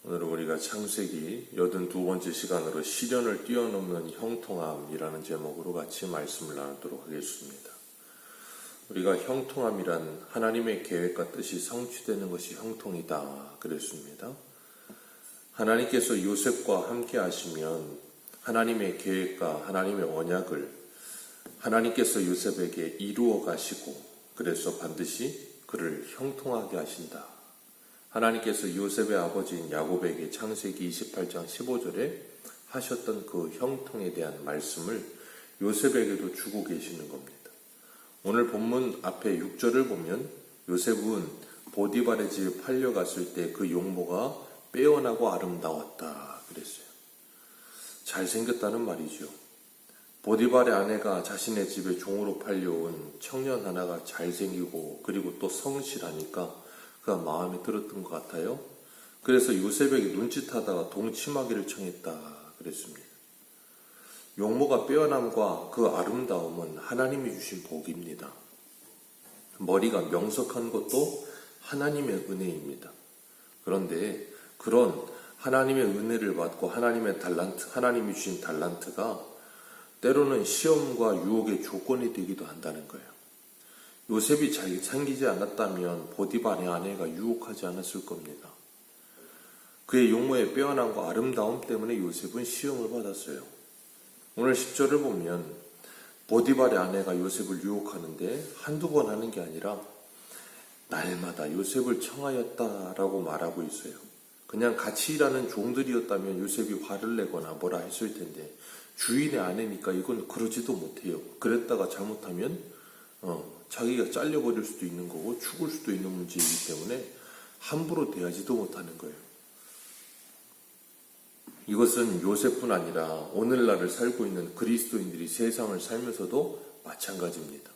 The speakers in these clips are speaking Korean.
오늘은 우리가 창세기 82번째 시간으로 시련을 뛰어넘는 형통함이라는 제목으로 같이 말씀을 나누도록 하겠습니다. 우리가 형통함이란 하나님의 계획과 뜻이 성취되는 것이 형통이다 그랬습니다. 하나님께서 요셉과 함께 하시면 하나님의 계획과 하나님의 언약을 하나님께서 요셉에게 이루어 가시고 그래서 반드시 그를 형통하게 하신다. 하나님께서 요셉의 아버지인 야곱에게 창세기 28장 15절에 하셨던 그 형통에 대한 말씀을 요셉에게도 주고 계시는 겁니다. 오늘 본문 앞에 6절을 보면 요셉은 보디발의 집에 팔려갔을 때 그 용모가 빼어나고 아름다웠다 그랬어요. 잘생겼다는 말이죠. 보디발의 아내가 자신의 집에 종으로 팔려온 청년 하나가 잘생기고 그리고 또 성실하니까 그가 마음에 들었던 것 같아요. 그래서 요셉에게 눈짓하다가 동침하기를 청했다 그랬습니다. 용모가 빼어남과 그 아름다움은 하나님이 주신 복입니다. 머리가 명석한 것도 하나님의 은혜입니다. 그런데 그런 하나님의 은혜를 받고 하나님의 달란트, 하나님이 주신 달란트가 때로는 시험과 유혹의 조건이 되기도 한다는 거예요. 요셉이 잘생기지 않았다면 보디발의 아내가 유혹하지 않았을 겁니다. 그의 용모의 빼어남과 아름다움 때문에 요셉은 시험을 받았어요. 오늘 10절을 보면 보디발의 아내가 요셉을 유혹하는데 한두 번 하는 게 아니라 날마다 요셉을 청하였다라고 말하고 있어요. 그냥 같이 일하는 종들이었다면 요셉이 화를 내거나 뭐라 했을 텐데 주인의 아내니까 이건 그러지도 못해요. 그랬다가 잘못하면 자기가 잘려버릴 수도 있는 거고 죽을 수도 있는 문제이기 때문에 함부로 대하지도 못하는 거예요. 이것은 요셉뿐 아니라 오늘날을 살고 있는 그리스도인들이 세상을 살면서도 마찬가지입니다.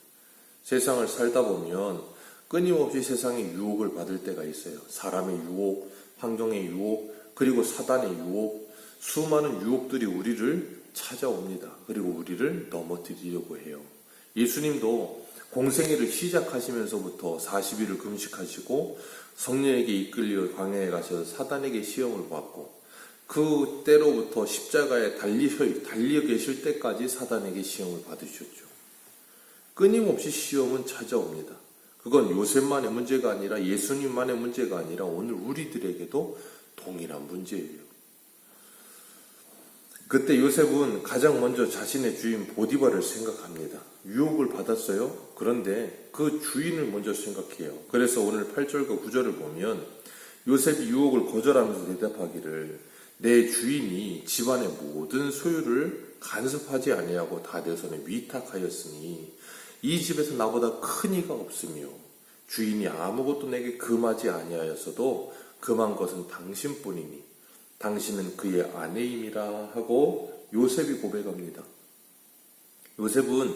세상을 살다 보면 끊임없이 세상의 유혹을 받을 때가 있어요. 사람의 유혹, 환경의 유혹, 그리고 사단의 유혹, 수많은 유혹들이 우리를 찾아옵니다. 그리고 우리를 넘어뜨리려고 해요. 예수님도 공생애를 시작하시면서부터 40일을 금식하시고 성령에게 이끌려 광야에 가셔서 사단에게 시험을 받고 그 때로부터 십자가에 달려 계실 때까지 사단에게 시험을 받으셨죠. 끊임없이 시험은 찾아옵니다. 그건 요셉만의 문제가 아니라 예수님만의 문제가 아니라 오늘 우리들에게도 동일한 문제예요. 그때 요셉은 가장 먼저 자신의 주인 보디발을 생각합니다. 유혹을 받았어요. 그런데 그 주인을 먼저 생각해요. 그래서 오늘 8절과 9절을 보면 요셉이 유혹을 거절하면서 대답하기를 내 주인이 집안의 모든 소유를 간섭하지 아니하고 다 내 손에 위탁하였으니 이 집에서 나보다 큰 이가 없으며 주인이 아무것도 내게 금하지 아니하였어도 금한 것은 당신뿐이니 당신은 그의 아내임이라 하고 요셉이 고백합니다. 요셉은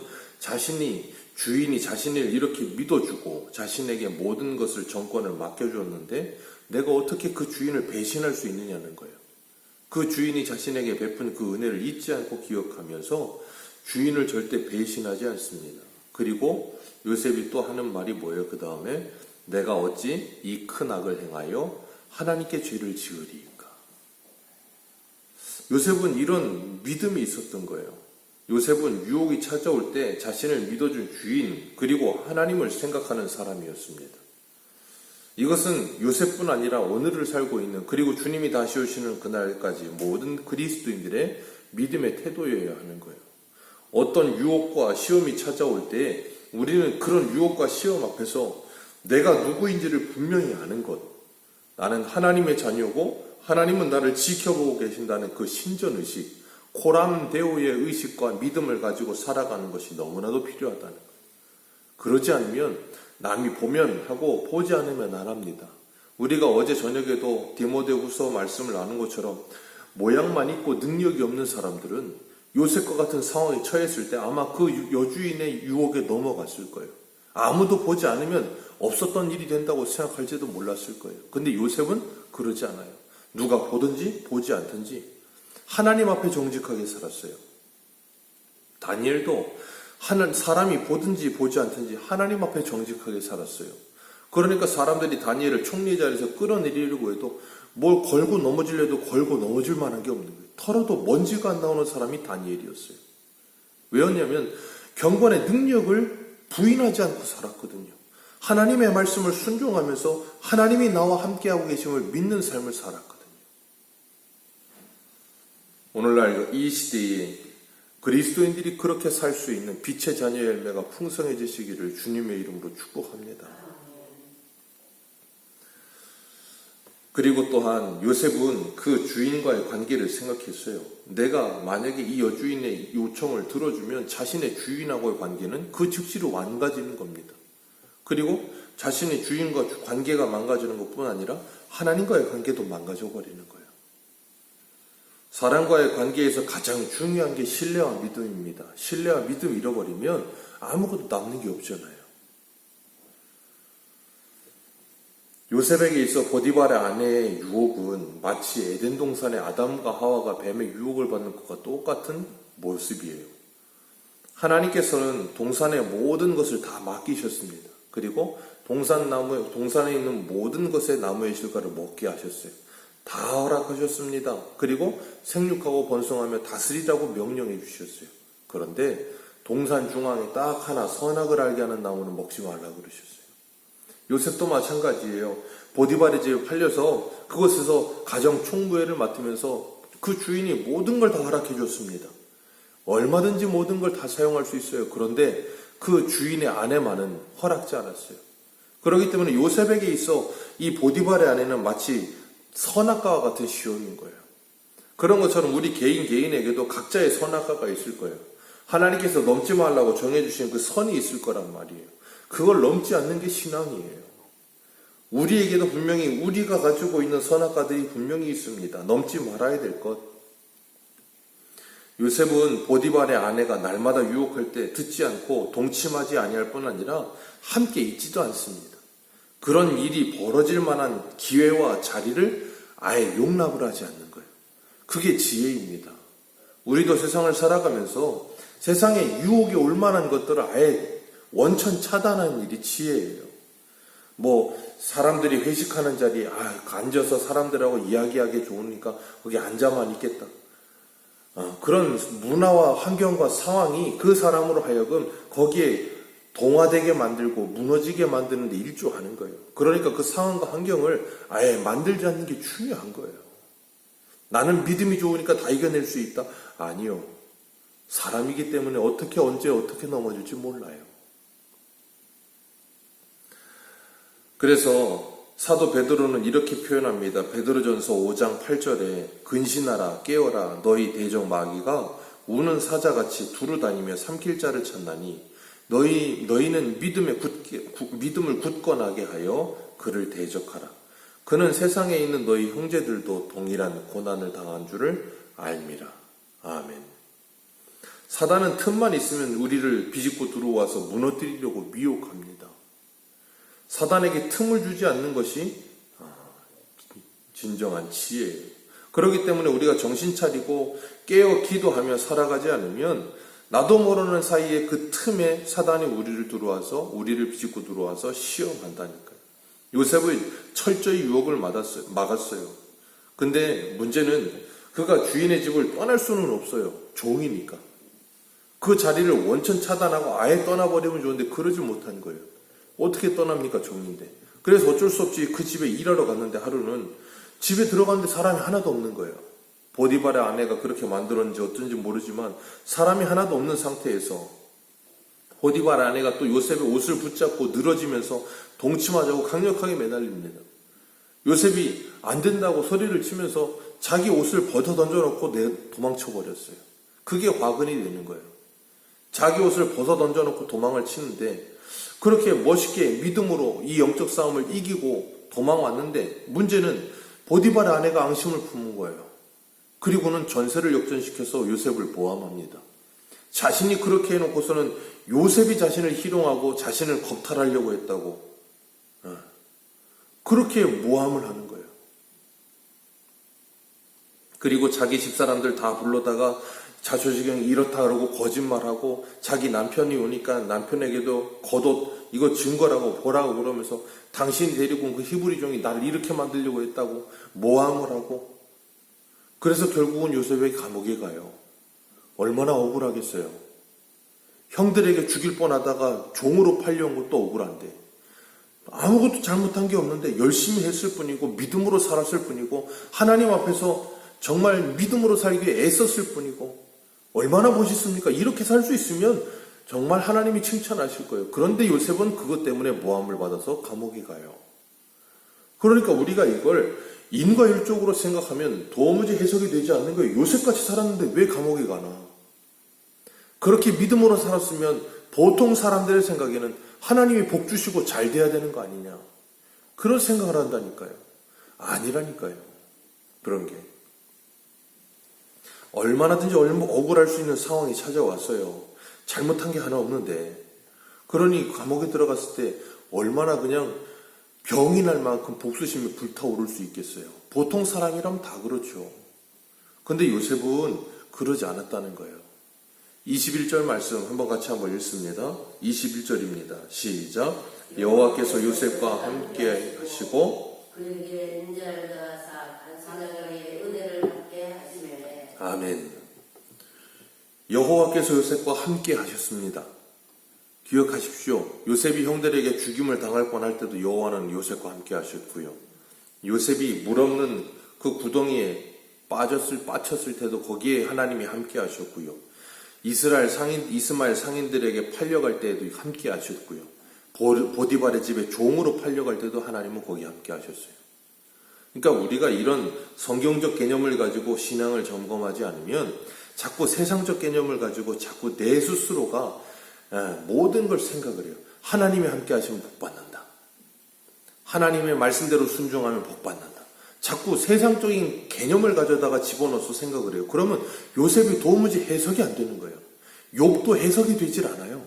주인이 자신을 이렇게 믿어주고 자신에게 모든 것을 정권을 맡겨주었는데 내가 어떻게 그 주인을 배신할 수 있느냐는 거예요. 그 주인이 자신에게 베푼 그 은혜를 잊지 않고 기억하면서 주인을 절대 배신하지 않습니다. 그리고 요셉이 또 하는 말이 뭐예요? 그 다음에 내가 어찌 이 큰 악을 행하여 하나님께 죄를 지으리까? 요셉은 이런 믿음이 있었던 거예요. 요셉은 유혹이 찾아올 때 자신을 믿어준 주인 그리고 하나님을 생각하는 사람이었습니다. 이것은 요셉뿐 아니라 오늘을 살고 있는 그리고 주님이 다시 오시는 그날까지 모든 그리스도인들의 믿음의 태도여야 하는 거예요. 어떤 유혹과 시험이 찾아올 때 우리는 그런 유혹과 시험 앞에서 내가 누구인지를 분명히 아는 것, 나는 하나님의 자녀고 하나님은 나를 지켜보고 계신다는 그 신전의식, 코람데오의 의식과 믿음을 가지고 살아가는 것이 너무나도 필요하다는 거예요. 그러지 않으면 남이 보면 하고 보지 않으면 안 합니다. 우리가 어제 저녁에도 디모데후서 말씀을 나눈 것처럼 모양만 있고 능력이 없는 사람들은 요셉과 같은 상황에 처했을 때 아마 그 여주인의 유혹에 넘어갔을 거예요. 아무도 보지 않으면 없었던 일이 된다고 생각할지도 몰랐을 거예요. 근데 요셉은 그러지 않아요. 누가 보든지 보지 않든지 하나님 앞에 정직하게 살았어요. 다니엘도 사람이 보든지 보지 않든지 하나님 앞에 정직하게 살았어요. 그러니까 사람들이 다니엘을 총리 자리에서 끌어내리려고 해도 뭘 걸고 넘어지려도 걸고 넘어질 만한 게 없는 거예요. 털어도 먼지가 안 나오는 사람이 다니엘이었어요. 왜였냐면 경건의 능력을 부인하지 않고 살았거든요. 하나님의 말씀을 순종하면서 하나님이 나와 함께하고 계심을 믿는 삶을 살았거든요. 오늘날 이 시대에 그리스도인들이 그렇게 살 수 있는 빛의 자녀 열매가 풍성해지시기를 주님의 이름으로 축복합니다. 그리고 또한 요셉은 그 주인과의 관계를 생각했어요. 내가 만약에 이 여주인의 요청을 들어주면 자신의 주인하고의 관계는 그 즉시로 망가지는 겁니다. 그리고 자신의 주인과 관계가 망가지는 것뿐 아니라 하나님과의 관계도 망가져 버리는 거예요. 사람과의 관계에서 가장 중요한 게 신뢰와 믿음입니다. 신뢰와 믿음 잃어버리면 아무것도 남는 게 없잖아요. 요셉에게 있어 보디발의 아내의 유혹은 마치 에덴 동산의 아담과 하와가 뱀의 유혹을 받는 것과 똑같은 모습이에요. 하나님께서는 동산의 모든 것을 다 맡기셨습니다. 그리고 동산에 있는 모든 것의 나무의 실과를 먹게 하셨어요. 다 허락하셨습니다. 그리고 생육하고 번성하며 다스리라고 명령해 주셨어요. 그런데 동산 중앙에 딱 하나 선악을 알게 하는 나무는 먹지 말라고 그러셨어요. 요셉도 마찬가지예요. 보디발의 집에 팔려서 그곳에서 가정 총무회를 맡으면서 그 주인이 모든 걸 다 허락해 줬습니다. 얼마든지 모든 걸 다 사용할 수 있어요. 그런데 그 주인의 아내만은 허락지 않았어요. 그렇기 때문에 요셉에게 있어 이 보디발의 아내는 마치 선악과와 같은 시험인 거예요. 그런 것처럼 우리 개인에게도 각자의 선악과가 있을 거예요. 하나님께서 넘지 말라고 정해주신 그 선이 있을 거란 말이에요. 그걸 넘지 않는 게 신앙이에요. 우리에게도 분명히 우리가 가지고 있는 선악과들이 분명히 있습니다. 넘지 말아야 될 것. 요셉은 보디발의 아내가 날마다 유혹할 때 듣지 않고 동침하지 아니할 뿐 아니라 함께 있지도 않습니다. 그런 일이 벌어질 만한 기회와 자리를 아예 용납을 하지 않는 거예요. 그게 지혜입니다. 우리도 세상을 살아가면서 세상에 유혹이 올 만한 것들을 아예 원천 차단하는 일이 지혜예요. 사람들이 회식하는 자리에 앉아서 사람들하고 이야기하기 좋으니까 거기 앉아만 있겠다. 그런 문화와 환경과 상황이 그 사람으로 하여금 거기에 동화되게 만들고 무너지게 만드는 데 일조하는 거예요. 그러니까 그 상황과 환경을 아예 만들지 않는 게 중요한 거예요. 나는 믿음이 좋으니까 다 이겨낼 수 있다? 아니요. 사람이기 때문에 어떻게 언제 어떻게 넘어질지 몰라요. 그래서 사도 베드로는 이렇게 표현합니다. 베드로전서 5장 8절에 근신하라 깨어라 너희 대적 마귀가 우는 사자같이 두루 다니며 삼킬 자를 찾나니 너희는 믿음을 굳건하게 하여 그를 대적하라. 그는 세상에 있는 너희 형제들도 동일한 고난을 당한 줄을 알미라. 아멘. 사단은 틈만 있으면 우리를 비집고 들어와서 무너뜨리려고 미혹합니다. 사단에게 틈을 주지 않는 것이 진정한 지혜예요. 그렇기 때문에 우리가 정신 차리고 깨어 기도하며 살아가지 않으면 나도 모르는 사이에 그 틈에 사단이 우리를 비집고 들어와서 시험한다니까요. 요셉은 철저히 유혹을 막았어요. 근데 문제는 그가 주인의 집을 떠날 수는 없어요. 종이니까. 그 자리를 원천 차단하고 아예 떠나버리면 좋은데 그러지 못한 거예요. 어떻게 떠납니까? 종인데. 그래서 어쩔 수 없이 그 집에 일하러 갔는데 하루는 집에 들어갔는데 사람이 하나도 없는 거예요. 보디발의 아내가 그렇게 만들었는지 어쩐지 모르지만 사람이 하나도 없는 상태에서 보디발의 아내가 또 요셉의 옷을 붙잡고 늘어지면서 동침하자고 강력하게 매달립니다. 요셉이 안 된다고 소리를 치면서 자기 옷을 벗어 던져놓고 도망쳐 버렸어요. 그게 화근이 되는 거예요. 자기 옷을 벗어 던져놓고 도망을 치는데 그렇게 멋있게 믿음으로 이 영적 싸움을 이기고 도망왔는데 문제는 보디발의 아내가 앙심을 품은 거예요. 그리고는 전세를 역전시켜서 요셉을 모함합니다. 자신이 그렇게 해놓고서는 요셉이 자신을 희롱하고 자신을 겁탈하려고 했다고 그렇게 모함을 하는 거예요. 그리고 자기 집사람들 다 불러다가 자초지경 이렇다 그러고 거짓말하고 자기 남편이 오니까 남편에게도 겉옷 이거 증거라고 보라고 그러면서 당신이 데리고 온 그 히브리 종이 나를 이렇게 만들려고 했다고 모함을 하고 그래서 결국은 요셉의 감옥에 가요. 얼마나 억울하겠어요. 형들에게 죽일 뻔하다가 종으로 팔려온 것도 억울한데 아무것도 잘못한 게 없는데 열심히 했을 뿐이고 믿음으로 살았을 뿐이고 하나님 앞에서 정말 믿음으로 살기 위해 애썼을 뿐이고 얼마나 멋있습니까? 이렇게 살 수 있으면 정말 하나님이 칭찬하실 거예요. 그런데 요셉은 그것 때문에 모함을 받아서 감옥에 가요. 그러니까 우리가 이걸 인과율적으로 생각하면 도무지 해석이 되지 않는 거예요. 요셉같이 살았는데 왜 감옥에 가나? 그렇게 믿음으로 살았으면 보통 사람들의 생각에는 하나님이 복 주시고 잘 돼야 되는 거 아니냐. 그런 생각을 한다니까요. 아니라니까요. 그런 게. 얼마나든지 억울할 수 있는 상황이 찾아왔어요. 잘못한 게 하나 없는데. 그러니 감옥에 들어갔을 때 얼마나 그냥 병이 날 만큼 복수심이 불타오를 수 있겠어요. 보통 사람이라면 다 그렇죠. 근데 요셉은 그러지 않았다는 거예요. 21절 말씀 한번 읽습니다. 21절입니다. 시작. 여호와께서 요셉과 함께 하시고 그에게 인자를 더하사 사자들에게 은혜를 받게 하시매. 아멘. 여호와께서 요셉과 함께 하셨습니다. 기억하십시오. 요셉이 형들에게 죽임을 당할 뻔할 때도 여호와는 요셉과 함께 하셨고요. 요셉이 물 없는 그 구덩이에 빠쳤을 때도 거기에 하나님이 함께 하셨고요. 이스마엘 상인들에게 팔려갈 때에도 함께 하셨고요. 보디발의 집에 종으로 팔려갈 때도 하나님은 거기 함께 하셨어요. 그러니까 우리가 이런 성경적 개념을 가지고 신앙을 점검하지 않으면 자꾸 세상적 개념을 가지고 자꾸 내 스스로가 모든 걸 생각을 해요. 하나님이 함께 하시면 복 받는다. 하나님의 말씀대로 순종하면 복 받는다. 자꾸 세상적인 개념을 가져다가 집어넣어서 생각을 해요. 그러면 요셉이 도무지 해석이 안 되는 거예요. 욥도 해석이 되질 않아요.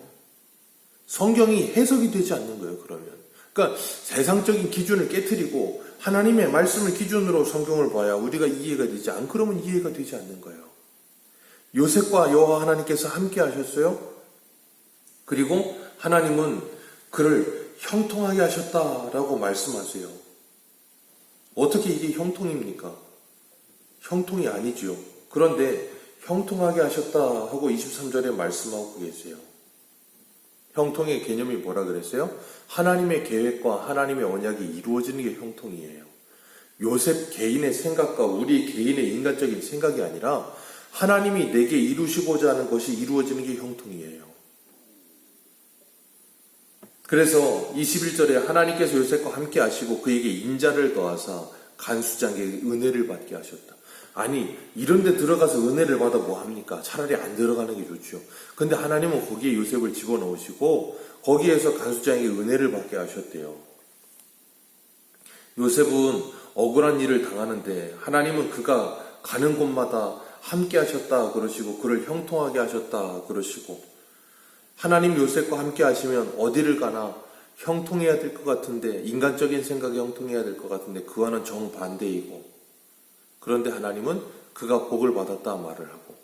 성경이 해석이 되지 않는 거예요. 그러면. 그러니까 세상적인 기준을 깨트리고 하나님의 말씀을 기준으로 성경을 봐야 우리가 이해가 되지 안 그러면 이해가 되지 않는 거예요. 요셉과 여호와 하나님께서 함께 하셨어요. 그리고 하나님은 그를 형통하게 하셨다라고 말씀하세요. 어떻게 이게 형통입니까? 형통이 아니지요. 그런데 형통하게 하셨다 하고 23절에 말씀하고 계세요. 형통의 개념이 뭐라 그랬어요? 하나님의 계획과 하나님의 언약이 이루어지는 게 형통이에요. 요셉 개인의 생각과 우리 개인의 인간적인 생각이 아니라 하나님이 내게 이루시고자 하는 것이 이루어지는 게 형통이에요. 그래서 21절에 하나님께서 요셉과 함께 하시고 그에게 인자를 더하사 간수장에게 은혜를 받게 하셨다. 아니 이런 데 들어가서 은혜를 받아 뭐합니까? 차라리 안 들어가는 게 좋죠. 근데 하나님은 거기에 요셉을 집어넣으시고 거기에서 간수장에게 은혜를 받게 하셨대요. 요셉은 억울한 일을 당하는데 하나님은 그가 가는 곳마다 함께 하셨다 그러시고 그를 형통하게 하셨다 그러시고 하나님 요셉과 함께 하시면 어디를 가나 형통해야 될 것 같은데 인간적인 생각이 형통해야 될 것 같은데 그와는 정반대이고 그런데 하나님은 그가 복을 받았다 말을 하고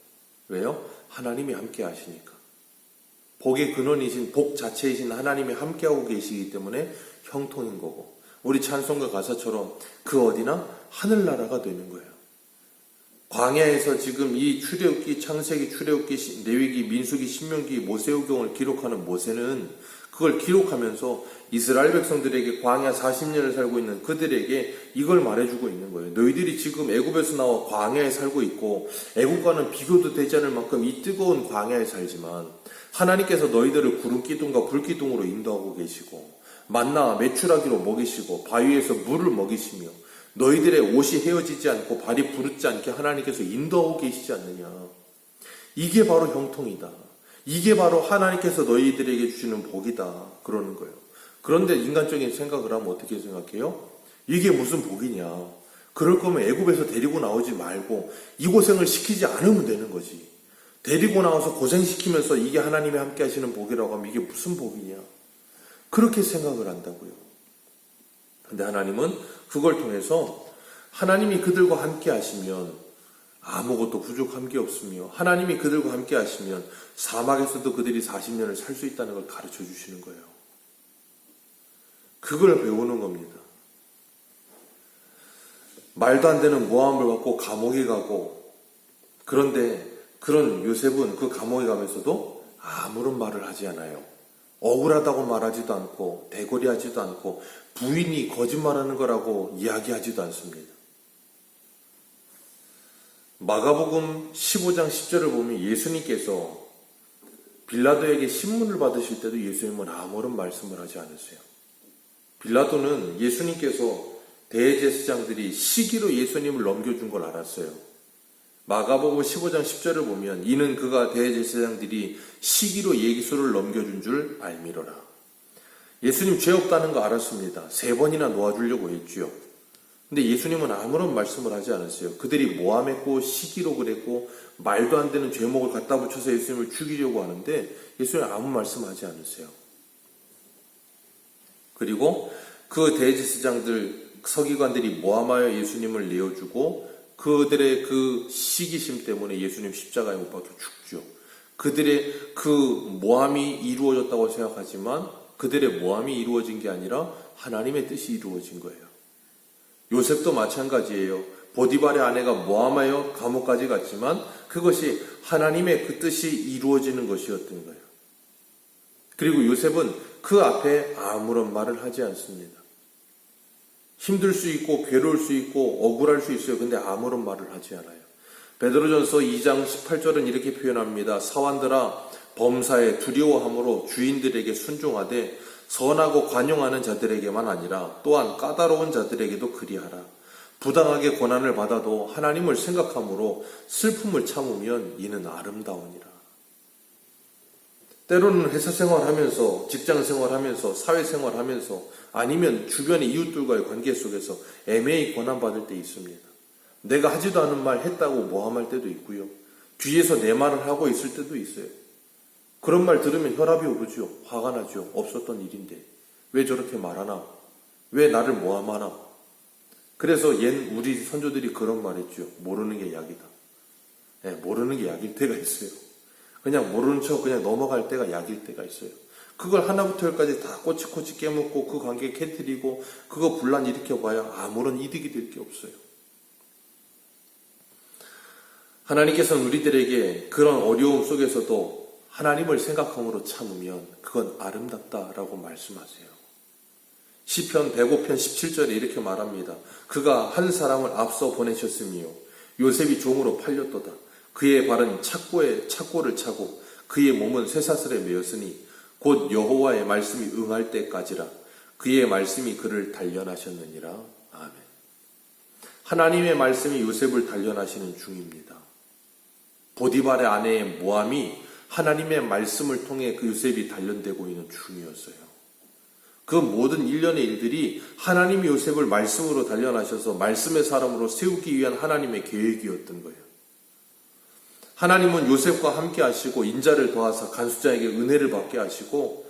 왜요? 하나님이 함께 하시니까 복의 근원이신 복 자체이신 하나님이 함께하고 계시기 때문에 형통인 거고 우리 찬송가 가사처럼 그 어디나 하늘나라가 되는 거예요. 광야에서 지금 이 출애굽기, 창세기, 출애굽기, 레위기, 민수기, 신명기, 모세오경을 기록하는 모세는 그걸 기록하면서 이스라엘 백성들에게 광야 40년을 살고 있는 그들에게 이걸 말해주고 있는 거예요. 너희들이 지금 애굽에서 나와 광야에 살고 있고 애굽과는 비교도 되지 않을 만큼 이 뜨거운 광야에 살지만 하나님께서 너희들을 구름 기둥과 불 기둥으로 인도하고 계시고 만나 메추라기로 먹이시고 바위에서 물을 먹이시며 너희들의 옷이 헤어지지 않고 발이 부르지 않게 하나님께서 인도하고 계시지 않느냐. 이게 바로 형통이다. 이게 바로 하나님께서 너희들에게 주시는 복이다. 그러는 거예요. 그런데 인간적인 생각을 하면 어떻게 생각해요? 이게 무슨 복이냐. 그럴 거면 애굽에서 데리고 나오지 말고 이 고생을 시키지 않으면 되는 거지. 데리고 나와서 고생시키면서 이게 하나님이 함께 하시는 복이라고 하면 이게 무슨 복이냐. 그렇게 생각을 한다고요. 근데 하나님은 그걸 통해서 하나님이 그들과 함께 하시면 아무것도 부족한 게 없으며 하나님이 그들과 함께 하시면 사막에서도 그들이 40년을 살 수 있다는 걸 가르쳐 주시는 거예요. 그걸 배우는 겁니다. 말도 안 되는 모함을 받고 감옥에 가고, 그런데 그런 요셉은 그 감옥에 가면서도 아무런 말을 하지 않아요. 억울하다고 말하지도 않고 대거리하지도 않고 부인이 거짓말하는 거라고 이야기하지도 않습니다. 마가복음 15장 10절을 보면 예수님께서 빌라도에게 신문을 받으실 때도 예수님은 아무런 말씀을 하지 않으세요. 빌라도는 예수님께서 대제사장들이 시기로 예수님을 넘겨준 걸 알았어요. 마가복음 15장 10절을 보면 이는 그가 대제사장들이 시기로 예수를 넘겨준 줄 알미러라. 예수님 죄 없다는 거 알았습니다. 3번이나 놓아주려고 했지요. 근데 예수님은 아무런 말씀을 하지 않았어요. 그들이 모함했고 시기로 그랬고 말도 안 되는 죄목을 갖다 붙여서 예수님을 죽이려고 하는데 예수님 아무 말씀하지 않으세요. 그리고 그 대제사장들 서기관들이 모함하여 예수님을 내어주고 그들의 그 시기심 때문에 예수님 십자가에 못 박혀 죽죠. 그들의 그 모함이 이루어졌다고 생각하지만 그들의 모함이 이루어진 게 아니라 하나님의 뜻이 이루어진 거예요. 요셉도 마찬가지예요. 보디발의 아내가 모함하여 감옥까지 갔지만 그것이 하나님의 그 뜻이 이루어지는 것이었던 거예요. 그리고 요셉은 그 앞에 아무런 말을 하지 않습니다. 힘들 수 있고 괴로울 수 있고 억울할 수 있어요. 근데 아무런 말을 하지 않아요. 베드로전서 2장 18절은 이렇게 표현합니다. 사환들아 범사에 두려워함으로 주인들에게 순종하되 선하고 관용하는 자들에게만 아니라 또한 까다로운 자들에게도 그리하라. 부당하게 고난을 받아도 하나님을 생각함으로 슬픔을 참으면 이는 아름다우니라. 때로는 회사 생활하면서 직장 생활하면서 사회생활하면서 아니면 주변의 이웃들과의 관계 속에서 애매히 고난받을 때 있습니다. 내가 하지도 않은 말 했다고 모함할 때도 있고요. 뒤에서 내 말을 하고 있을 때도 있어요. 그런 말 들으면 혈압이 오르죠. 화가 나죠. 없었던 일인데 왜 저렇게 말하나? 왜 나를 모함하나? 그래서 우리 선조들이 그런 말 했죠. 모르는 게 약이다. 네, 모르는 게 약일 때가 있어요. 그냥 모르는 척 그냥 넘어갈 때가 약일 때가 있어요. 그걸 하나부터 열까지 다 꼬치꼬치 깨묻고 그 관계 깨트리고 그거 분란 일으켜봐야 아무런 이득이 될 게 없어요. 하나님께서는 우리들에게 그런 어려움 속에서도 하나님을 생각함으로 참으면 그건 아름답다라고 말씀하세요. 시편 105편 17절에 이렇게 말합니다. 그가 한 사람을 앞서 보내셨으며 요셉이 종으로 팔렸도다. 그의 발은 착고를 차고 그의 몸은 쇠사슬에 매였으니 곧 여호와의 말씀이 응할 때까지라. 그의 말씀이 그를 단련하셨느니라. 아멘. 하나님의 말씀이 요셉을 단련하시는 중입니다. 보디발의 아내의 모함이 하나님의 말씀을 통해 그 요셉이 단련되고 있는 중이었어요. 그 모든 일련의 일들이 하나님이 요셉을 말씀으로 단련하셔서 말씀의 사람으로 세우기 위한 하나님의 계획이었던 거예요. 하나님은 요셉과 함께 하시고 인자를 더하사 간수장에게 은혜를 받게 하시고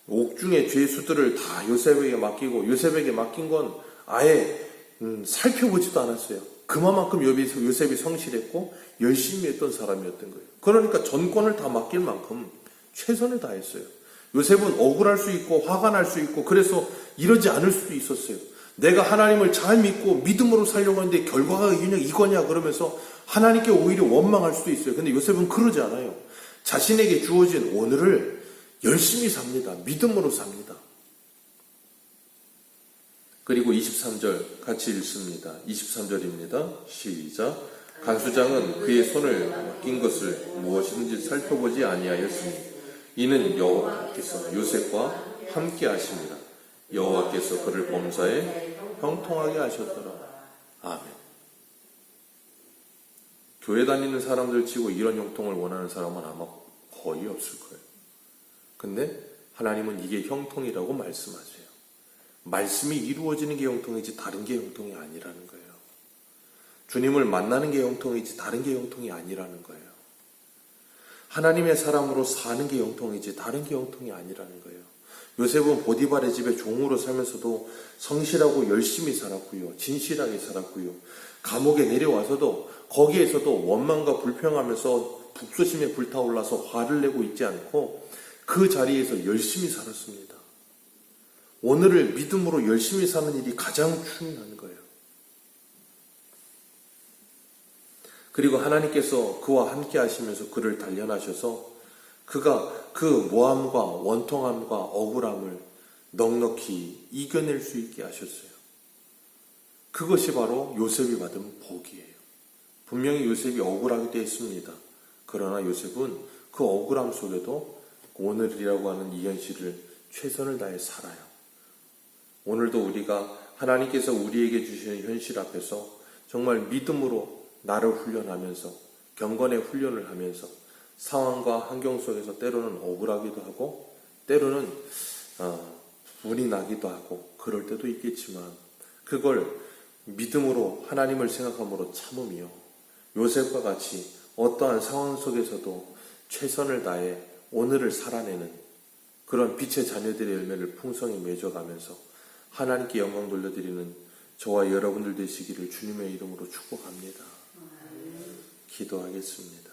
옥중의 죄수들을 다 요셉에게 맡기고 요셉에게 맡긴 건 아예 살펴보지도 않았어요. 그만큼 요셉이 성실했고 열심히 했던 사람이었던 거예요. 그러니까 전권을 다 맡길 만큼 최선을 다했어요. 요셉은 억울할 수 있고 화가 날 수 있고 그래서 이러지 않을 수도 있었어요. 내가 하나님을 잘 믿고 믿음으로 살려고 하는데 결과가 그냥 이거냐 그러면서 하나님께 오히려 원망할 수도 있어요. 근데 요셉은 그러지 않아요. 자신에게 주어진 오늘을 열심히 삽니다. 믿음으로 삽니다. 그리고 23절 같이 읽습니다. 23절입니다. 시작. 간수장은 그의 손을 맡긴 것을 무엇이든지 살펴보지 아니하였으니 이는 여호와께서 요셉과 함께 하십니다. 여호와께서 그를 범사에 형통하게 하셨더라. 아멘. 교회 다니는 사람들 치고 이런 형통을 원하는 사람은 아마 거의 없을 거예요. 근데 하나님은 이게 형통이라고 말씀하세요. 말씀이 이루어지는 게 형통이지 다른 게 형통이 아니라는 거예요. 주님을 만나는 게 형통이지 다른 게 형통이 아니라는 거예요. 하나님의 사람으로 사는 게 형통이지 다른 게 형통이 아니라는 거예요. 요셉은 보디발의 집에 종으로 살면서도 성실하고 열심히 살았고요. 진실하게 살았고요. 감옥에 내려와서도 거기에서도 원망과 불평하면서 북소심에 불타올라서 화를 내고 있지 않고 그 자리에서 열심히 살았습니다. 오늘을 믿음으로 열심히 사는 일이 가장 중요한 거예요. 그리고 하나님께서 그와 함께 하시면서 그를 단련하셔서 그가 그 모함과 원통함과 억울함을 넉넉히 이겨낼 수 있게 하셨어요. 그것이 바로 요셉이 받은 복이에요. 분명히 요셉이 억울하기도 했습니다. 그러나 요셉은 그 억울함 속에도 오늘이라고 하는 이 현실을 최선을 다해 살아요. 오늘도 우리가 하나님께서 우리에게 주시는 현실 앞에서 정말 믿음으로 나를 훈련하면서 경건의 훈련을 하면서 상황과 환경 속에서 때로는 억울하기도 하고 때로는 분이 나기도 하고 그럴 때도 있겠지만 그걸 믿음으로 하나님을 생각함으로 참으며 요셉과 같이 어떠한 상황 속에서도 최선을 다해 오늘을 살아내는 그런 빛의 자녀들의 열매를 풍성히 맺어가면서 하나님께 영광 돌려드리는 저와 여러분들 되시기를 주님의 이름으로 축복합니다. 기도하겠습니다.